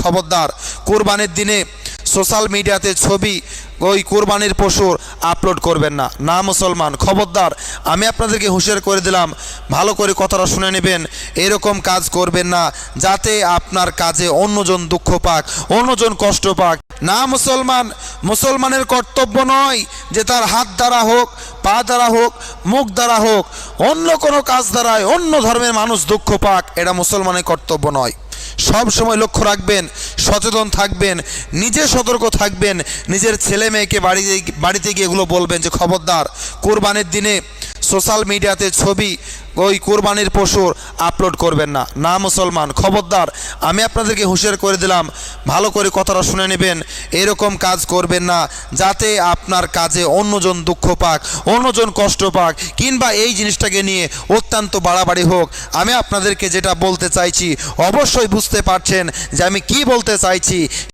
খবরদার কুরবানির দিনে সোশ্যাল মিডিয়াতে ছবি ওই কুরবানির পশুর আপলোড করবেন না। না মুসলমান, খবরদার, আমি আপনাদেরকে হুঁশিয়ার করে দিলাম, ভালো করে কথাটা শুনে নেবেন। এরকম কাজ করবেন না যাতে আপনার কাজে অন্যজন দুঃখ পাক, অন্যজন কষ্ট পাক। না মুসলমান, মুসলমানের কর্তব্য নয় যে তার হাত দ্বারা হোক, পা দ্বারা হোক, মুখ দ্বারা হোক, অন্য কোনো কাজ দ্বারায় অন্য ধর্মের মানুষ দুঃখ পাক, এটা মুসলমানের কর্তব্য নয়। সব সময় লক্ষ্য রাখবেন, সচেতন থাকবেন, নিজে সতর্ক থাকবেন। নিজের ছেলে মেয়েকে বাড়িতে গিয়ে এগুলো বলবেন যে খবরদার কুরবানির দিনে সোশ্যাল মিডিয়াতে ছবি ওই কুরবানির পশুর আপলোড করবেন না। না মুসলমান, খবরদার, আমি আপনাদেরকে হুঁশিয়ার করে দিলাম, ভালো করে কথাটা শুনে নেবেন। এরকম কাজ করবেন না যাতে আপনার কাজে অন্যজন দুঃখ পাক, অন্যজন কষ্ট পাক, কিংবা এই জিনিসটাকে নিয়ে অত্যন্ত বাড়াবাড়ি হোক। আমি আপনাদেরকে যেটা বলতে চাইছি অবশ্যই বুঝতে পারছেন যে আমি কি বলতে চাইছি।